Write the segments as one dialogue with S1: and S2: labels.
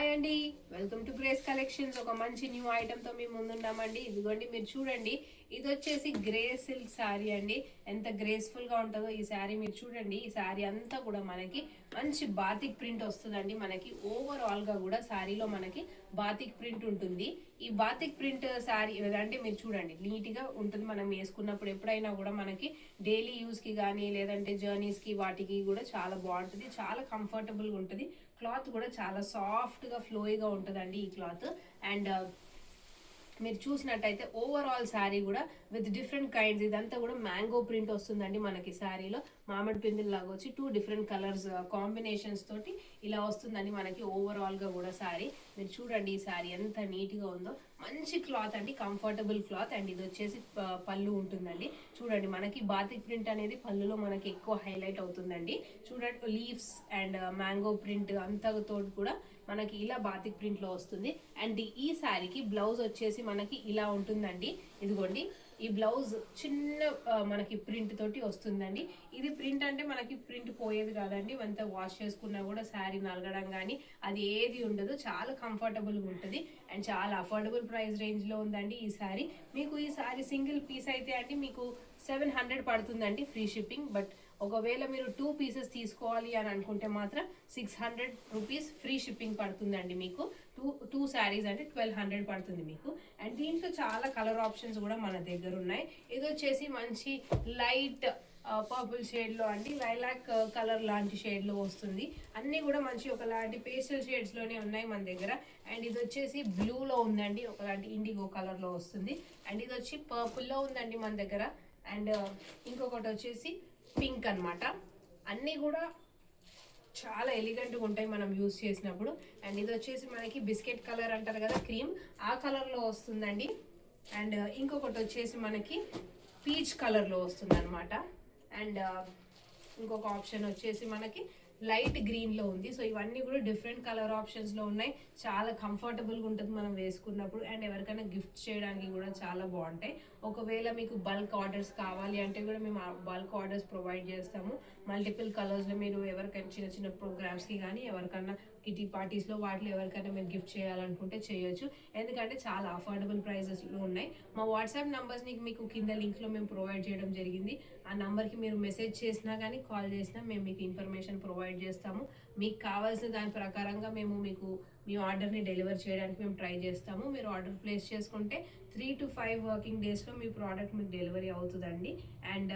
S1: Hi అండి, welcome to grace collections. ఒక మంచి న్యూ ఐటెంతో మేము ముందున్నామండి. ఇదిగోండి మీరు చూడండి, ఇది వచ్చేసి గ్రే సిల్క్ శారీ అండి. ఎంత గ్రేస్ఫుల్గా ఉంటుందో ఈ శారీ మీరు చూడండి. ఈ శారీ అంతా కూడా మనకి మంచి బాతిక్ ప్రింట్ వస్తుందండి. మనకి ఓవరాల్గా కూడా శారీలో మనకి బాతిక్ ప్రింట్ ఉంటుంది. ఈ బాతిక్ ప్రింట్ శారీ అంటే మీరు చూడండి నీట్గా ఉంటుంది. మనం వేసుకున్నప్పుడు ఎప్పుడైనా కూడా మనకి డైలీ యూస్కి కానీ లేదంటే జర్నీస్కి వాటికి కూడా చాలా బాగుంటుంది. చాలా కంఫర్టబుల్గా ఉంటుంది. క్లాత్ కూడా చాలా సాఫ్ట్గా ఫ్లోయిగా ఉంటుందండి ఈ క్లాత్. అండ్ మీరు చూసినట్టయితే ఓవరాల్ శారీ కూడా విత్ డిఫరెంట్ కైండ్స్, ఇదంతా కూడా మ్యాంగో ప్రింట్ వస్తుందండి మనకి శారీలో. మామిడి పిందులు లాగా వచ్చి 2 డిఫరెంట్ కలర్స్ కాంబినేషన్స్ తోటి ఇలా వస్తుందండి మనకి ఓవరాల్గా కూడా శారీ. మీరు చూడండి ఈ శారీ ఎంత నీట్గా ఉందో. మంచి క్లాత్ అండి, కంఫర్టబుల్ క్లాత్. అండ్ ఇది వచ్చేసి పళ్ళు ఉంటుందండి. చూడండి మనకి బాతిక్ ప్రింట్ అనేది పళ్ళులో మనకి ఎక్కువ హైలైట్ అవుతుందండి. చూడండి లీవ్స్ అండ్ మ్యాంగో ప్రింట్ అంతతో కూడా మనకి ఇలా బాతిక్ ప్రింట్ లో వస్తుంది. అండ్ ఈ శారీకి బ్లౌజ్ వచ్చేసి మనకి ఇలా ఉంటుందండి. ఇదిగోండి ఈ బ్లౌజ్ చిన్న మనకి ప్రింట్ తోటి వస్తుందండి. ఇది ప్రింట్ అంటే మనకి ప్రింట్ పోయేది కాదండి. అంతా వాష్ చేసుకున్నా కూడా శారీ నలగడం కానీ అది ఏది ఉండదు. చాలా కంఫర్టబుల్గా ఉంటుంది అండ్ చాలా అఫోర్డబుల్ ప్రైస్ రేంజ్ లో ఉందండి ఈ శారీ. మీకు ఈ శారీ సింగిల్ పీస్ అయితే అండి మీకు 700 పడుతుందండి ఫ్రీ షిప్పింగ్. బట్ ఒకవేళ మీరు 2 పీసెస్ తీసుకోవాలి అని అనుకుంటే మాత్రం 600 రూపీస్ ఫ్రీ షిప్పింగ్ పడుతుందండి మీకు. టూ శారీస్ అంటే 1200 పడుతుంది మీకు. అండ్ దీంట్లో చాలా కలర్ ఆప్షన్స్ కూడా మన దగ్గర ఉన్నాయి. ఇది వచ్చేసి మంచి లైట్ పర్పుల్ షేడ్లో అండి, లైలాక్ కలర్ లాంటి షేడ్లో వస్తుంది. అన్నీ కూడా మంచి ఒకలాంటి పేస్టల్ షేడ్స్లోనే ఉన్నాయి మన దగ్గర. అండ్ ఇది వచ్చేసి బ్లూలో ఉందండి, ఒకలాంటి ఇండిగో కలర్లో వస్తుంది. అండ్ ఇది వచ్చి పర్పుల్లో ఉందండి మన దగ్గర. అండ్ ఇంకొకటి వచ్చేసి పింక్ అనమాట. అన్నీ కూడా చాలా ఎలిగెంట్గా ఉంటాయి మనం యూస్ చేసినప్పుడు. అండ్ ఇది వచ్చేసి మనకి బిస్కెట్ కలర్ అంటారు కదా, క్రీమ్, ఆ కలర్లో వస్తుందండి. అండ్ ఇంకొకటి వచ్చేసి మనకి పీచ్ కలర్లో వస్తుంది అనమాట. అండ్ ఇంకొక ఆప్షన్ వచ్చేసి మనకి లైట్ గ్రీన్లో ఉంది. సో ఇవన్నీ కూడా డిఫరెంట్ కలర్ ఆప్షన్స్లో ఉన్నాయి. చాలా కంఫర్టబుల్గా ఉంటుంది మనం వేసుకున్నప్పుడు. అండ్ ఎవరికైనా గిఫ్ట్ చేయడానికి కూడా చాలా బాగుంటాయి. ఒకవేళ మీకు బల్క్ ఆర్డర్స్ కావాలి అంటే కూడా మేము బల్క్ ఆర్డర్స్ ప్రొవైడ్ చేస్తాము. మల్టిపుల్ కలర్స్లో మీరు ఎవరికైనా చిన్న చిన్న ప్రోగ్రామ్స్కి కానీ ఎవరికైనా కిటీ పార్టీస్లో వాటిలో ఎవరికైనా మీరు గిఫ్ట్ చేయాలనుకుంటే చేయొచ్చు. ఎందుకంటే చాలా అఫోర్డబుల్ ప్రైజెస్లో ఉన్నాయి. మా వాట్సాప్ నంబర్స్ని మీకు కింద లింక్లో మేము ప్రొవైడ్ చేయడం జరిగింది. ఆ నంబర్కి మీరు మెసేజ్ చేసినా కానీ కాల్ చేసినా మేము మీకు ఇన్ఫర్మేషన్ ప్రొవైడ్ చేస్తాము. మీకు కావాల్సిన దాని ప్రకారంగా మేము మీకు మీ ఆర్డర్ని డెలివర్ చేయడానికి మేము ట్రై చేస్తాము. మీరు ఆర్డర్ ప్లేస్ చేసుకుంటే 3 to 5 వర్కింగ్ డేస్లో మీ ప్రోడక్ట్ మీకు డెలివరీ అవుతుందండి. అండ్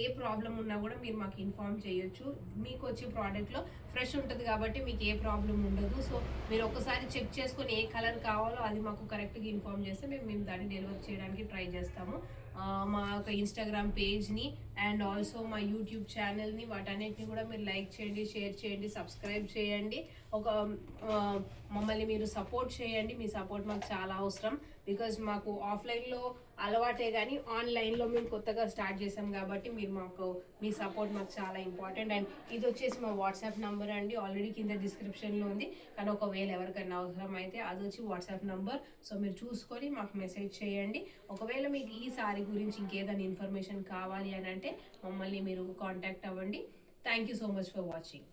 S1: ఏ ప్రాబ్లం ఉన్నా కూడా మీరు మాకు ఇన్ఫార్మ్ చేయొచ్చు. మీకు వచ్చే ప్రోడక్ట్లో ఫ్రెష్ ఉంటుంది కాబట్టి మీకు ఏ ప్రాబ్లం ఉండదు. సో మీరు ఒకసారి చెక్ చేసుకొని ఏ కలర్ కావాలో అది మాకు కరెక్ట్గా ఇన్ఫార్మ్ చేస్తే మేము దాన్ని డెలివర్ చేయడానికి ట్రై చేస్తాము. మా యొక్క ఇన్స్టాగ్రామ్ పేజ్ని అండ్ ఆల్సో మా యూట్యూబ్ ఛానల్ని వాటన్నిటిని కూడా మీరు లైక్ చేయండి, షేర్ చేయండి, సబ్స్క్రైబ్ చేయండి. మమ్మల్ని మీరు సపోర్ట్ చేయండి. మీ సపోర్ట్ మాకు చాలా అవసరం. బికాజ్ మాకు ఆఫ్లైన్లో అలవాటే కానీ ఆన్లైన్లో మేము కొత్తగా స్టార్ట్ చేసాం కాబట్టి మీ సపోర్ట్ మాకు చాలా ఇంపార్టెంట్. అండ్ ఇది వచ్చేసి మా వాట్సాప్ నంబర్ అండి, ఆల్రెడీ కింద డిస్క్రిప్షన్లో ఉంది. కానీ ఒకవేళ ఎవరికైనా అవసరం అయితే అది వచ్చి వాట్సాప్ నంబర్. సో మీరు చూసుకొని మాకు మెసేజ్ చేయండి. ఒకవేళ మీకు ఈ సారీ గురించి ఇంకేదైనా ఇన్ఫర్మేషన్ కావాలి అని అంటే మమ్మల్ని మీరు కాంటాక్ట్ అవ్వండి. Thank you so much for watching.